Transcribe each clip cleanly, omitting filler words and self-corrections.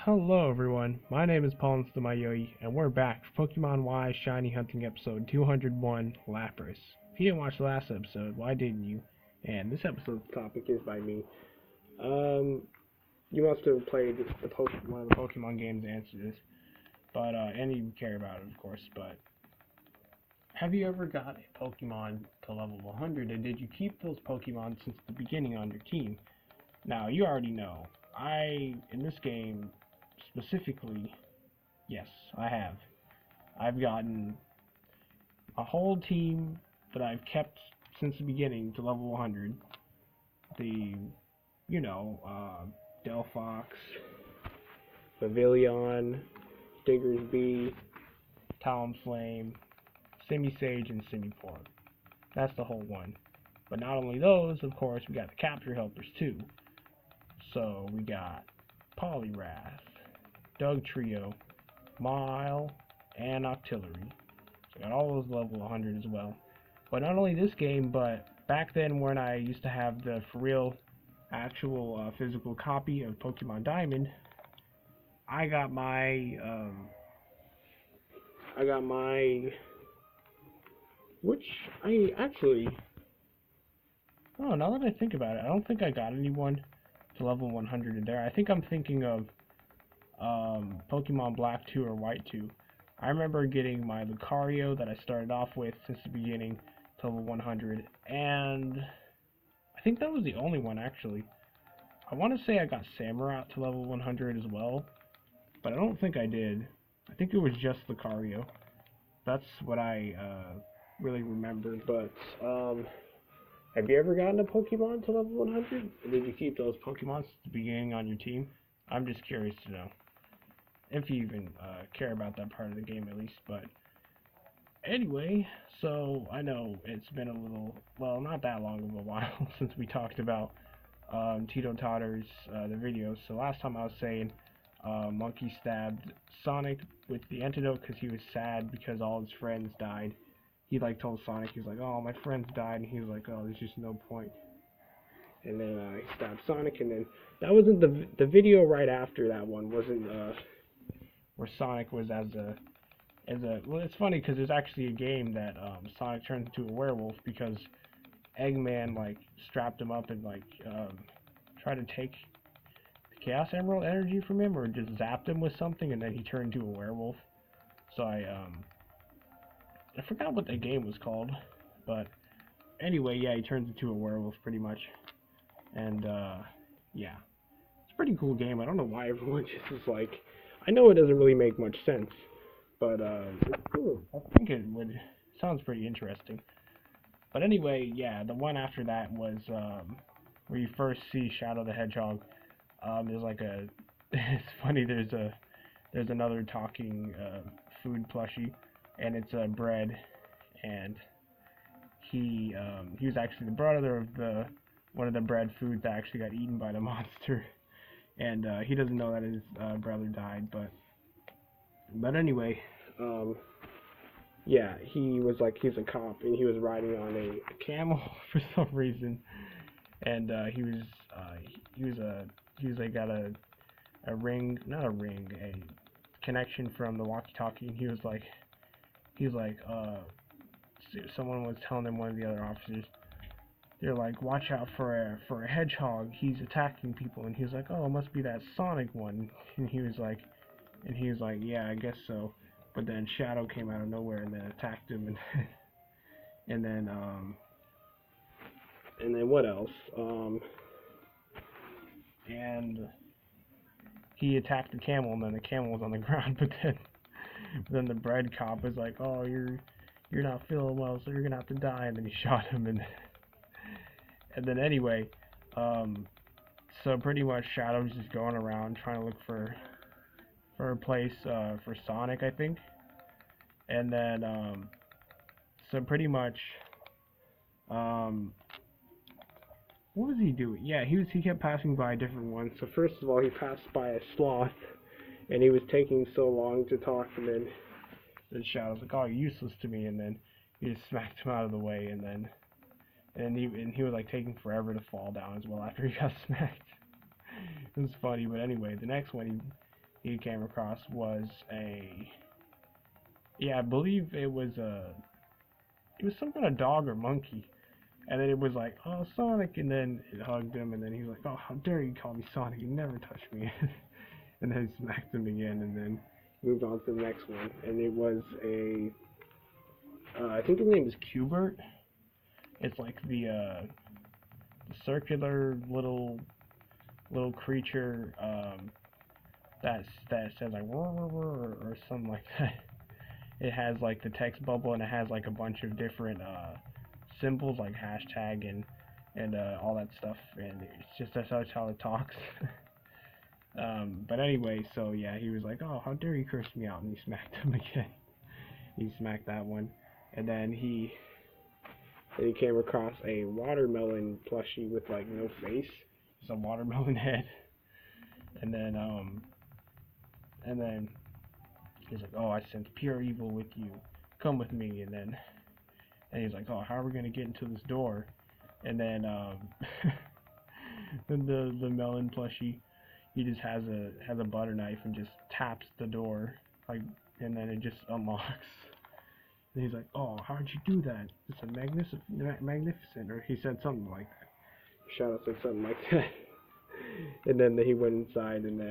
Hello everyone, my name is PauLInstaMyooin, and we're back for Pokemon Y Shiny Hunting episode 201, Lapras. If you didn't watch the last episode, why didn't you? And this episode's topic is by me. You must have played one of the Pokemon games to answer this, but, and you care about it, of course, but have you ever got a Pokemon to level 100, and did you keep those Pokemon since the beginning on your team? Now, you already know, in this game, specifically, yes, I have. I've gotten a whole team that I've kept since the beginning to level 100. Delphox, Pavilion, Diggersby, Talonflame, Simisage, and Simipour. That's the whole one. But not only those, of course, we got the capture helpers too. So we got Poliwrath, Dugtrio, Mile, and Octillery. So I got all those level 100 as well. But not only this game, but back then when I used to have the for real actual physical copy of Pokemon Diamond, I got my which I actually, oh, now that I think about it, I don't think I got anyone to level 100 in there. I think I'm thinking of Pokemon Black 2 or White 2. I remember getting my Lucario that I started off with since the beginning to level 100, and I think that was the only one actually. I want to say I got Samurott to level 100 as well, but I don't think I did. I think it was just Lucario. That's what I really remember, but have you ever gotten a Pokemon to level 100? Or did you keep those Pokemon at the beginning on your team? I'm just curious to know. If you even care about that part of the game at least, but anyway, so I know it's been a little, well, not that long of a while since we talked about Tito Totter's the videos. So last time I was saying Monkey stabbed Sonic with the antidote because he was sad because all his friends died. He told Sonic, he was like, oh, my friends died, and he was like, oh, there's just no point. And then he stabbed Sonic, and then that wasn't the video right after that one wasn't where Sonic was as a well, it's funny because there's actually a game that Sonic turns into a werewolf because Eggman strapped him up and tried to take the Chaos Emerald energy from him, or just zapped him with something, and then he turned into a werewolf. So I forgot what the game was called, but anyway, yeah, he turns into a werewolf pretty much, and yeah, it's a pretty cool game. I don't know why everyone just is like, I know it doesn't really make much sense, but it's cool. I think it sounds pretty interesting. But anyway, yeah, the one after that was where you first see Shadow the Hedgehog. There's it's funny. There's another talking food plushie, and it's bread, and he was actually the brother of one of the bread foods that actually got eaten by the monster, and he doesn't know that his brother died, but anyway, yeah, he's a cop, and he was riding on a camel for some reason, and he got a ring, not a ring, a connection from the walkie-talkie, and he was like, someone was telling him, one of the other officers, they're like, watch out for a hedgehog, he's attacking people, and he was like, oh, it must be that Sonic one, and he was like, yeah, I guess so, but then Shadow came out of nowhere and then attacked him, and then what else, and he attacked the camel, and then the camel was on the ground, but then the bread cop was like, oh, you're not feeling well, so you're gonna have to die, and then he shot him, and then anyway, so pretty much Shadow's just going around trying to look for a place for Sonic, I think, and then so pretty much what was he doing? Yeah, he kept passing by different ones. So first of all, he passed by a sloth, and he was taking so long to talk, and then Shadow's like, oh, you're useless to me, and then he just smacked him out of the way, and he was taking forever to fall down as well after he got smacked. It was funny, but anyway, the next one he came across was I believe it was some kind of dog or monkey. And then it was like, oh, Sonic, and then it hugged him, and then he was like, oh, how dare you call me Sonic, you never touch me. And then he smacked him again, and then moved on to the next one. And it was I think his name is Qbert. It's like the circular little creature that says like or something like that. It has like the text bubble, and it has like a bunch of different symbols like hashtag and all that stuff, and it's just that's how it talks. But anyway, so yeah, he was like, oh, how dare you curse me out, and he smacked him again. He smacked that one, and then he came across a watermelon plushie with like no face, just a watermelon head, and then he's like, oh, I sense pure evil with you, come with me, and he's like, oh, how are we gonna get into this door? And then then the melon plushie, he just has a butter knife and just taps the door, like, and then it just unlocks. And he's like, oh, how'd you do that? It's a magnificent, or he said something like that. Shadow said something like that. And then he went inside, and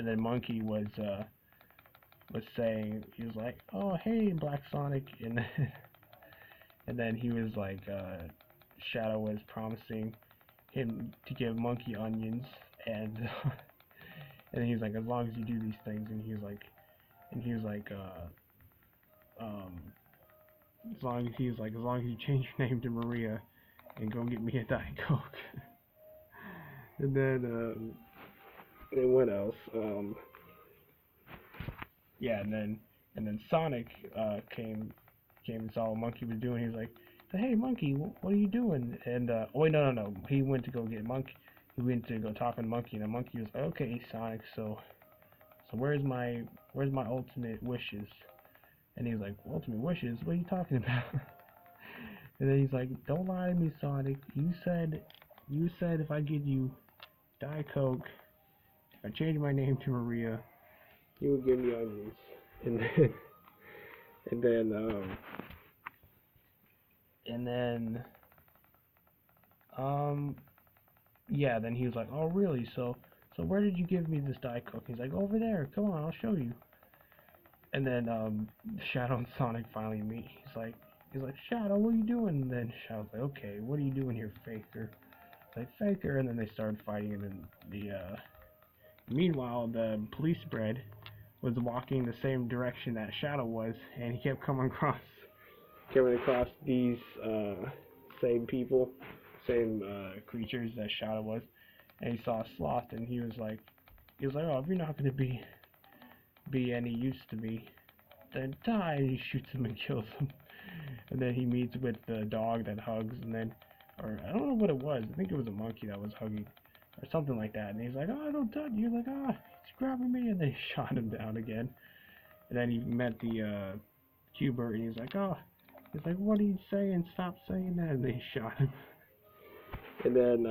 then Monkey was saying, he was like, oh, hey, Black Sonic, and then he was like, Shadow was promising him to give Monkey onions, and and then he's like, as long as you do these things, and he was like, as long as you change your name to Maria and go get me a Diet Coke. And then what else? Yeah, and then Sonic came and saw what Monkey was doing. He was like, hey, Monkey, what are you doing? And oh wait, no, he went to go get Monkey. He went to go talk with Monkey, and the Monkey was like, okay, Sonic, so where's my ultimate wishes? And he's like, ultimate wishes? What are you talking about? And then he's like, don't lie to me, Sonic. You said if I give you Diet Coke, if I change my name to Maria, you would give me onions. And yeah, then he was like, oh, really? So where did you give me this Diet Coke? He's like, over there. Come on, I'll show you. And then Shadow and Sonic finally meet. He's like, Shadow, what are you doing? And then Shadow's like, okay, what are you doing here, Faker? He's like, Faker. And then they started fighting, and then meanwhile, the police bread was walking the same direction that Shadow was, and he kept coming across these same people, same creatures that Shadow was, and he saw a sloth, and he was like, oh, if you're not gonna be any use to me, then die. And he shoots him and kills him. And then he meets with the dog that hugs, and then, or I don't know what it was. I think it was a monkey that was hugging, or something like that. And he's like, oh, don't touch you. Like, ah, he's grabbing me, and then he shot him down again. And then he met the Qbert, and he's like, oh. He's like, what are you saying? Stop saying that. And they shot him. And then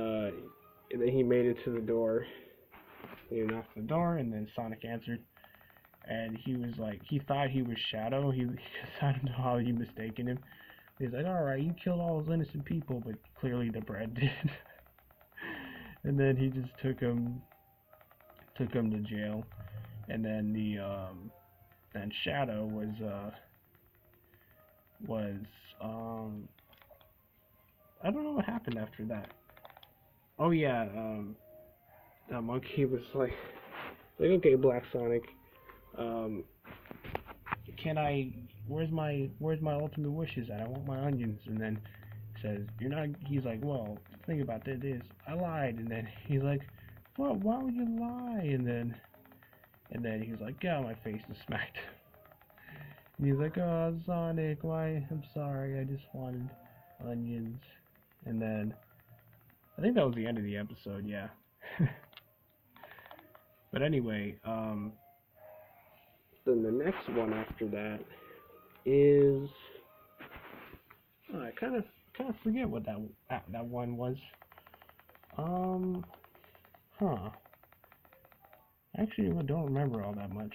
he made it to the door. He knocked on the door, and then Sonic answered. And he was like, he thought he was Shadow. I don't know how he mistaken him. He's like, alright, you killed all those innocent people, but clearly the bread did. And then he just took him to jail. And then then Shadow was I don't know what happened after that. Oh yeah, the monkey was like, okay, Black Sonic, where's my ultimate wishes at? I want my onions. And then says, you're not, he's like, well, think about this, I lied. And then he's like, what, why would you lie? And then he's like, get out of my face, and smacked him. And he's like, oh, Sonic, why, I'm sorry, I just wanted onions. And then, I think that was the end of the episode, yeah. But anyway, then the next one after that is, I kind of forget what that one was. Actually, I don't remember all that much.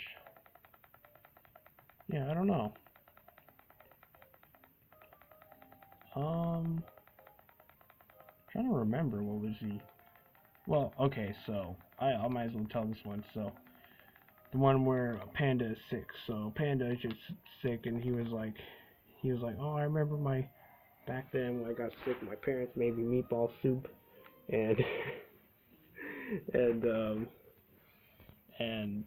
Yeah, I don't know. Trying to remember what was he. Well, okay, so I might as well tell this one. So the one where Panda is sick. So Panda is just sick, and he was like, oh, I remember back then when I got sick, my parents made me meatball soup, and and and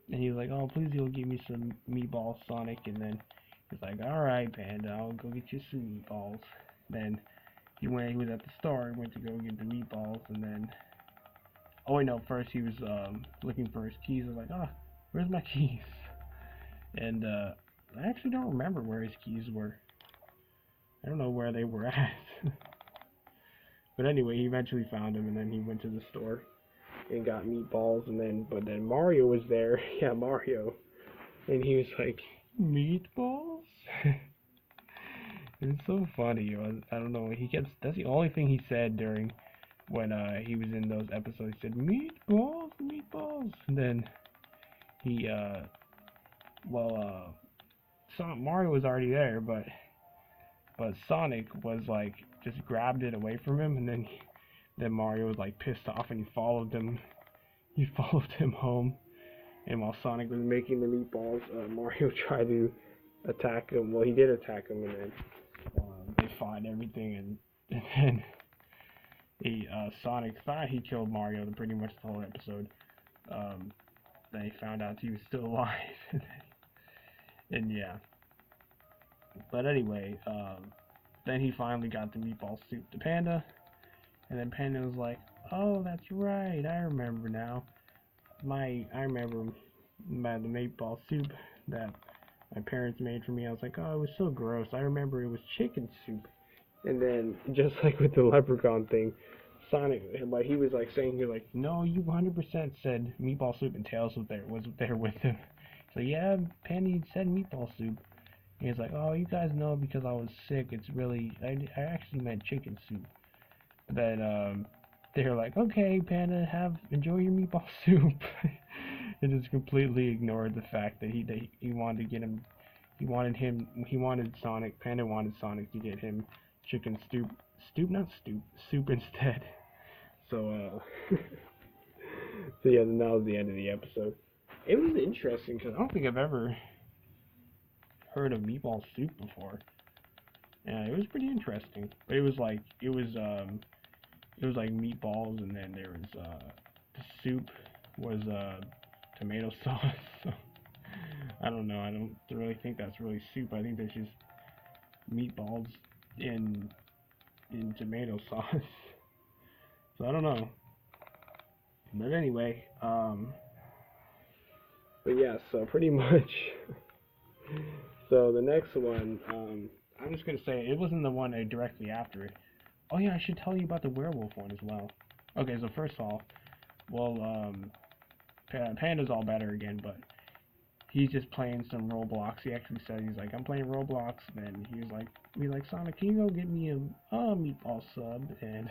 he's like, oh, please, you'll give me some meatballs, Sonic, and then he's like, all right, Panda, I'll go get you some meatballs. Then he was at the store, he went to go get the meatballs, and then, oh wait, no, first he was looking for his keys. I was like, where's my keys? And I actually don't remember where his keys were. I don't know where they were at. But anyway, he eventually found them, and then he went to the store and got meatballs, but then Mario was there. Yeah, Mario. And he was like, meatballs? It's so funny. I don't know. That's the only thing he said during when he was in those episodes. He said, meatballs, meatballs. And then he, Mario was already there, but Sonic was like, just grabbed it away from him, and then Mario was like pissed off, and he followed him home. And while Sonic was making the meatballs, Mario tried to attack him. Well, he did attack him, and then they fought everything, and then Sonic thought he killed Mario pretty much the whole episode. Then he found out he was still alive, and yeah. But anyway, then he finally got the meatball soup to Panda, and then Panda was like, oh, that's right, I remember now. I remember the meatball soup that my parents made for me. I was like, oh, it was so gross. I remember it was chicken soup. And then, just like with the leprechaun thing, Sonic, like he was like saying, you're like, no, you 100% said meatball soup, and Tails was there with him. So yeah, Panda said meatball soup. And he's like, oh, you guys know because I was sick. It's really, I actually meant chicken soup. Then they're like, okay, Panda, enjoy your meatball soup. And just completely ignored the fact that he wanted to get him, Panda wanted Sonic to get him chicken soup instead. So, so yeah, then that was the end of the episode. It was interesting because I don't think I've ever heard of meatball soup before. Yeah, it was pretty interesting. But it was like meatballs, and then there was the soup was tomato sauce. So I don't know. I don't really think that's really soup. I think that's just meatballs in tomato sauce. So I don't know. But anyway, but yeah, so pretty much. So the next one, I'm just gonna say it wasn't the one directly after it. Oh yeah, I should tell you about the werewolf one as well. Okay, so first of all, well, Panda's all better again, but he's just playing some Roblox. He actually said, he's like, I'm playing Roblox, and then he was like, Sonic, can you go get me a meatball sub? And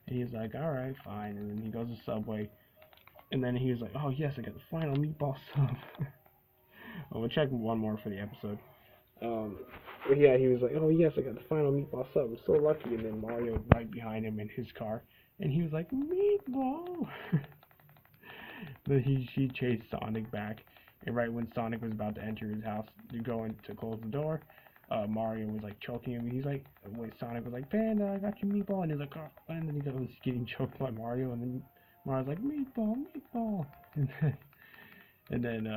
he's like, alright, fine. And then he goes to Subway, and then he was like, oh yes, I got the final meatball sub. Oh, we'll check one more for the episode. Yeah, he was like, oh yes, I got the final meatball sub. I'm so lucky. And then Mario right behind him in his car, and he was like, meatball. Then he chased Sonic back, and right when Sonic was about to enter his house to go in to close the door, Mario was like choking him. He's like, wait, Sonic was like, Panda, I got your meatball, and he's like, oh, and then he was getting choked by Mario, and then Mario's like, meatball, and then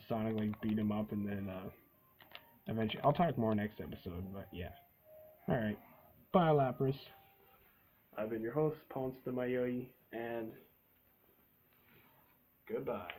Sonic like beat him up, and then eventually, I'll talk more next episode, but yeah. Alright, bye Lapras. I've been your host, PauLInstaMyooin, and goodbye.